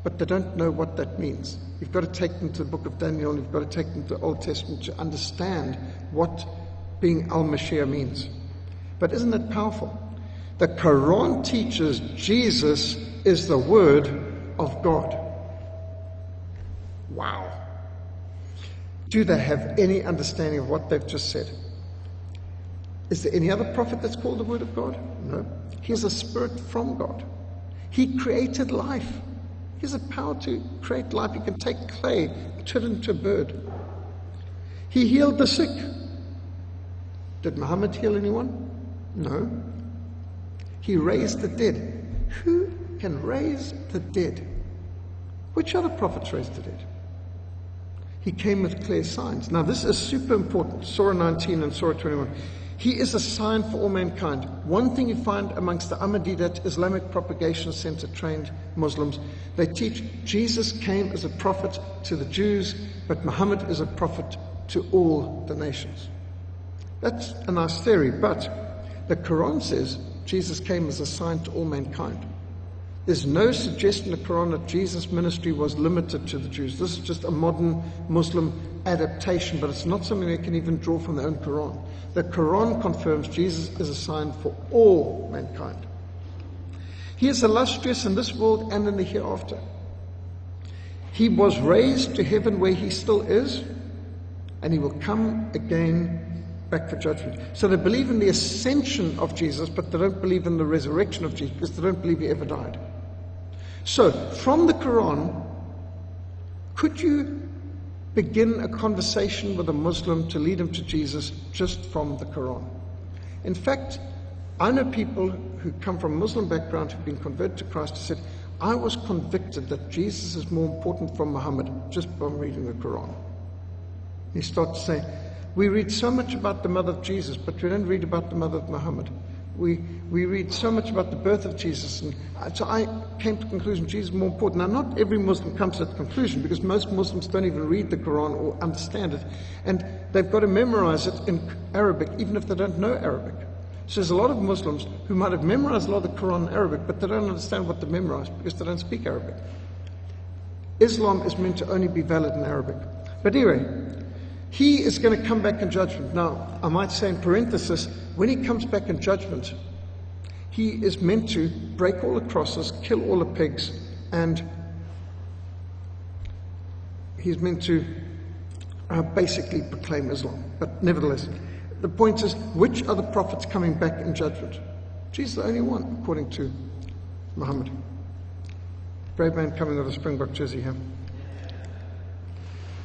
[SPEAKER 1] but they don't know what that means. You've got to take them to the book of Daniel, you've got to take them to the Old Testament to understand what being Al-Mashiach means. But isn't it powerful? The Quran teaches Jesus is the Word of God. Wow. Do they have any understanding of what they've just said? Is there any other prophet that's called the Word of God? No. He is a spirit from God. He created life. He has the power to create life. He can take clay, turn it into a bird. He healed the sick. Did Muhammad heal anyone? No. He raised the dead. Who can raise the dead? Which other prophets raised the dead? He came with clear signs. Now this is super important. Surah 19 and Surah 21. He is a sign for all mankind. One thing you find amongst the Ahmadiyyat Islamic Propagation Center trained Muslims, they teach Jesus came as a prophet to the Jews, but Muhammad is a prophet to all the nations. That's a nice theory, but the Quran says Jesus came as a sign to all mankind. There's no suggestion in the Quran that Jesus' ministry was limited to the Jews. This is just a modern Muslim adaptation, but it's not something they can even draw from their own Quran. The Quran confirms Jesus is a sign for all mankind. He is illustrious in this world and in the hereafter. He was raised to heaven where he still is, and he will come again back for judgment. So they believe in the ascension of Jesus, but they don't believe in the resurrection of Jesus because they don't believe he ever died. So, from the Quran, could you begin a conversation with a Muslim to lead him to Jesus just from the Quran? In fact, I know people who come from a Muslim background who've been converted to Christ who said, I was convicted that Jesus is more important from Muhammad just from reading the Quran. He started to say, we read so much about the mother of Jesus, but we don't read about the mother of Muhammad. We read so much about the birth of Jesus, and so I came to the conclusion Jesus is more important. Now, not every Muslim comes to that conclusion because most Muslims don't even read the Quran or understand it, and they've got to memorize it in Arabic, even if they don't know Arabic. So there's a lot of Muslims who might have memorized a lot of the Quran in Arabic, but they don't understand what they memorized because they don't speak Arabic. Islam is meant to only be valid in Arabic. But anyway, he is going to come back in judgment. Now, I might say in parenthesis, when he comes back in judgment, he is meant to break all the crosses, kill all the pigs, and he's meant to basically proclaim Islam. But nevertheless, the point is, which are the prophets coming back in judgment? Jesus is the only one, according to Muhammad. Brave man coming with a Springbok jersey here.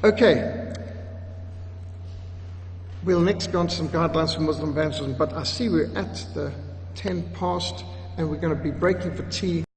[SPEAKER 1] Okay. We'll next go on to some guidelines for Muslim evangelism, but I see we're at the 10 past and we're going to be breaking for tea.